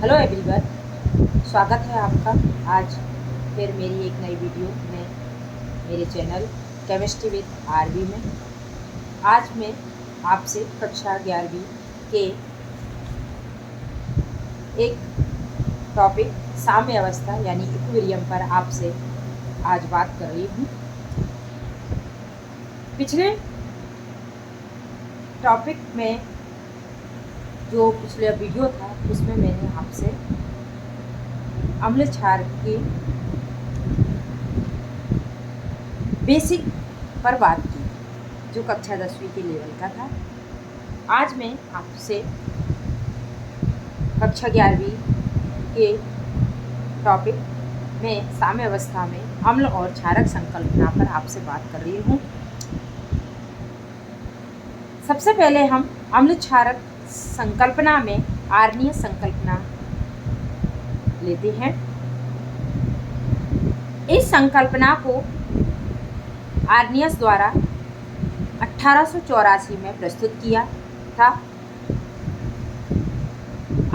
Hello everyone, स्वागत है आपका आज फिर मेरी एक नई वीडियो में मेरे चैनल केमिस्ट्री विद आरवी में। आज मैं आपसे कक्षा 11वीं के एक टॉपिक साम्य अवस्था यानी इक्विलिब्रियम पर आपसे आज बात कर रही हूँ। पिछले टॉपिक में जो पिछले वीडियो था उसमें मैंने आपसे अम्ल क्षार की बेसिक पर बात की जो कक्षा 10वीं के लेवल का था। आज मैं आपसे कक्षा 11वीं के टॉपिक में साम्य अवस्था में अम्ल और क्षारक संकल्पना पर आपसे बात कर रही हूँ। सबसे पहले हम अम्ल क्षारक संकल्पना में आर्नियस संकल्पना लेते हैं। इस संकल्पना को आर्नियस द्वारा 1884 में प्रस्तुत किया था।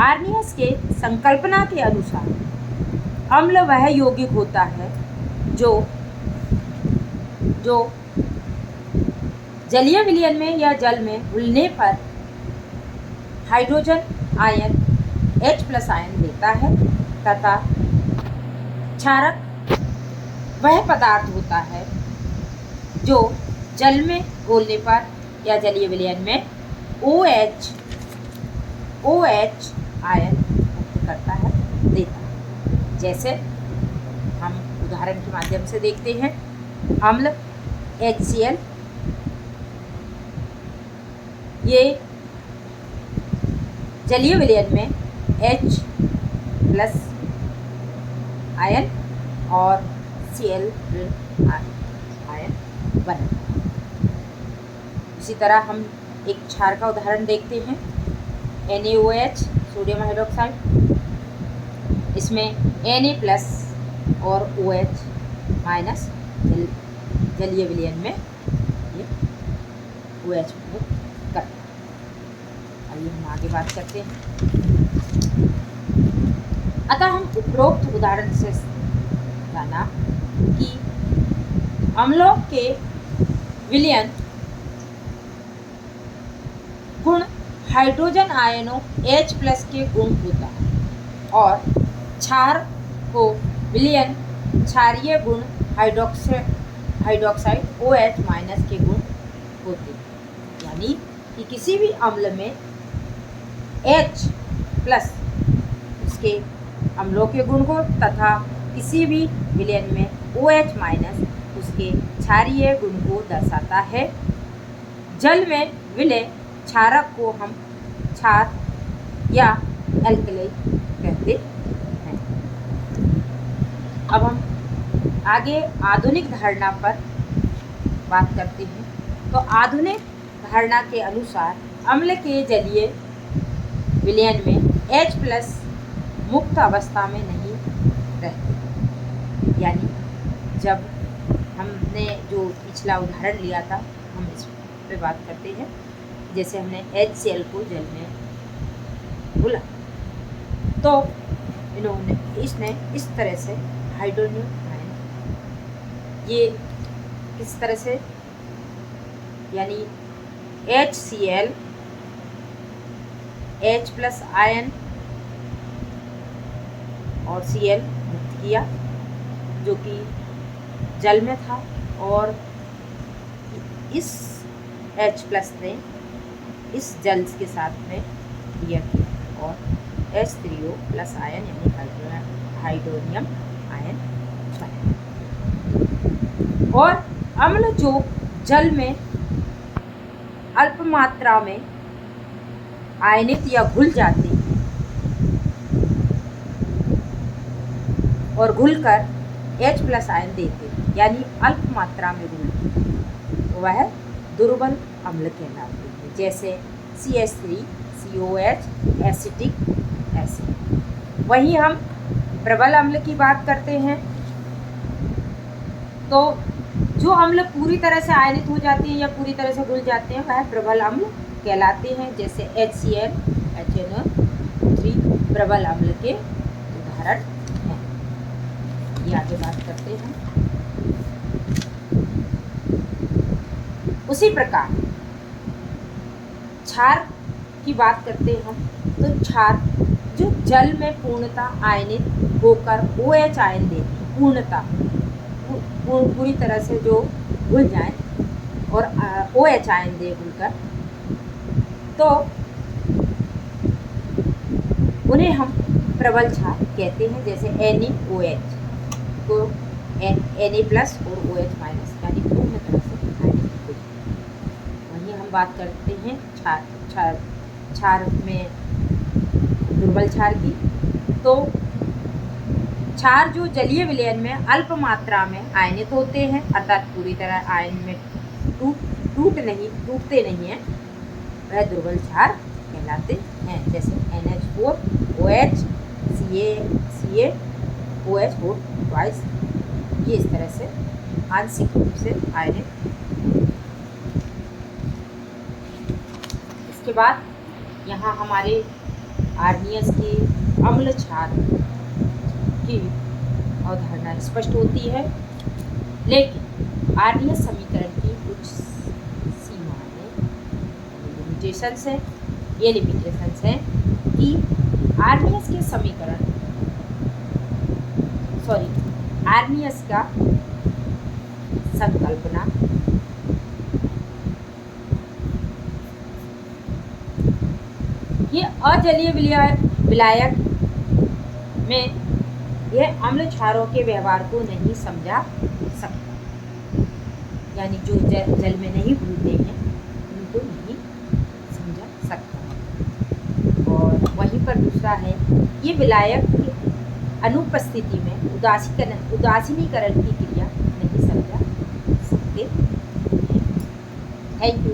आर्नियस के संकल्पना के अनुसार अम्ल वह यौगिक होता है जो जलीय विलयन में या जल में घुलने पर हाइड्रोजन आयन H+ आयन देता है तथा क्षारक वह पदार्थ होता है जो जल में घोलने पर या जलीय विलयन में OH आयन मुक्त करता है, देता है। जैसे हम उदाहरण के माध्यम से देखते हैं, अम्ल HCl ये जलीय विलयन में H+ आयन और Cl आयन बना। इसी तरह हम एक क्षार का उदाहरण देखते हैं, NaOH सोडियम हाइड्रोक्साइड। इसमें Na+ और OH- जलीय विलयन में ये OH करता है। आइए हम आगे बात करते हैं। अतः हम उपरोक्त उदाहरण से जाना कि अम्लों के विलयन गुण हाइड्रोजन आयनों H+ के गुण होता है और क्षार को विलयन क्षारीय गुण हाइड्रोक्साइड OH- के गुण होते हैं। यानी कि किसी भी अम्ल में H+ उसके अम्लों के गुण को तथा किसी भी विलयन में OH- उसके क्षारीय गुण को दर्शाता है। जल में विलय क्षारक को हम क्षार या एल्कली कहते हैं। अब हम आगे आधुनिक धारणा पर बात करते हैं। तो आधुनिक धारणा के अनुसार अम्ल के जलीय विलयन में H+ मुक्त अवस्था में नहीं रहते। यानी जब हमने जो पिछला उदाहरण लिया था हम इस पे बात करते हैं। जैसे हमने HCl को जल में घुला तो इसने इस तरह से हाइड्रोजन आयन ये किस तरह से यानी HCl H+ आयन और Cl मुक्त किया जो कि जल में था और इस H+ ने इस जल के साथ में रिएक्ट किया और H3O+ आयन यानी हाइड्रोनियम आयन बना। और अम्ल जो जल में अल्प मात्रा में आयनित या घुल जाते हैं और घुलकर H+ आयन देते हैं यानी अल्प मात्रा में घुलते हैं, वह दुर्बल अम्ल कहलाते हैं। जैसे CH3COH एसिटिक एसिड। वहीं हम प्रबल अम्ल की बात करते हैं तो जो अम्ल पूरी तरह से आयनित हो जाते हैं या पूरी तरह से घुल जाते हैं वह प्रबल अम्ल कहलाते हैं। जैसे HCl HNO3 प्रबल अम्ल के उदाहरण हैं। ये आगे बात करते हैं। उसी प्रकार क्षार की बात करते हैं हम, तो क्षार जो जल में पूर्णतः आयनित होकर OH आयन देते हैं, पूर्णतः पूरी तरह से जो घुल जाए और OH आयन दे घुलकर, तो उन्हें हम प्रबल क्षार कहते हैं। जैसे NaOH को Na+ और OH- यानी पूर्ण तरह से आयनित हो। वहीं हम बात करते हैं क्षार में दुर्बल क्षार की। तो क्षार जो जलीय विलयन में अल्प मात्रा में आयनित होते हैं, अर्थात पूरी तरह आयन में टूटते नहीं हैं, वह दुर्बल क्षार कहलाते हैं। जैसे NH4 OH Ca OH हो ट्वाइस, ये इस तरह से आंशिक रूप से आयनित। इसके बाद यहाँ हमारे आर्नियस की अम्ल क्षार की अवधारणा स्पष्ट होती है, लेकिन आर्नियस समीकरण की कुछ सीमाएं, लिमिटेशंस हैं। ये लिमिटेशंस हैं कि आर्नियस का संकल्पना ये अजलीय विलायक में यह अम्ल क्षारों के व्यवहार को नहीं समझा सकता, यानी जो जल में नहीं घुलते हैं उनको नहीं समझा सकता। और वहीं पर दूसरा है, ये विलायक की अनुपस्थिति में उदासीनीकरण की क्रिया नहीं समझा सकते हैं। Thank you.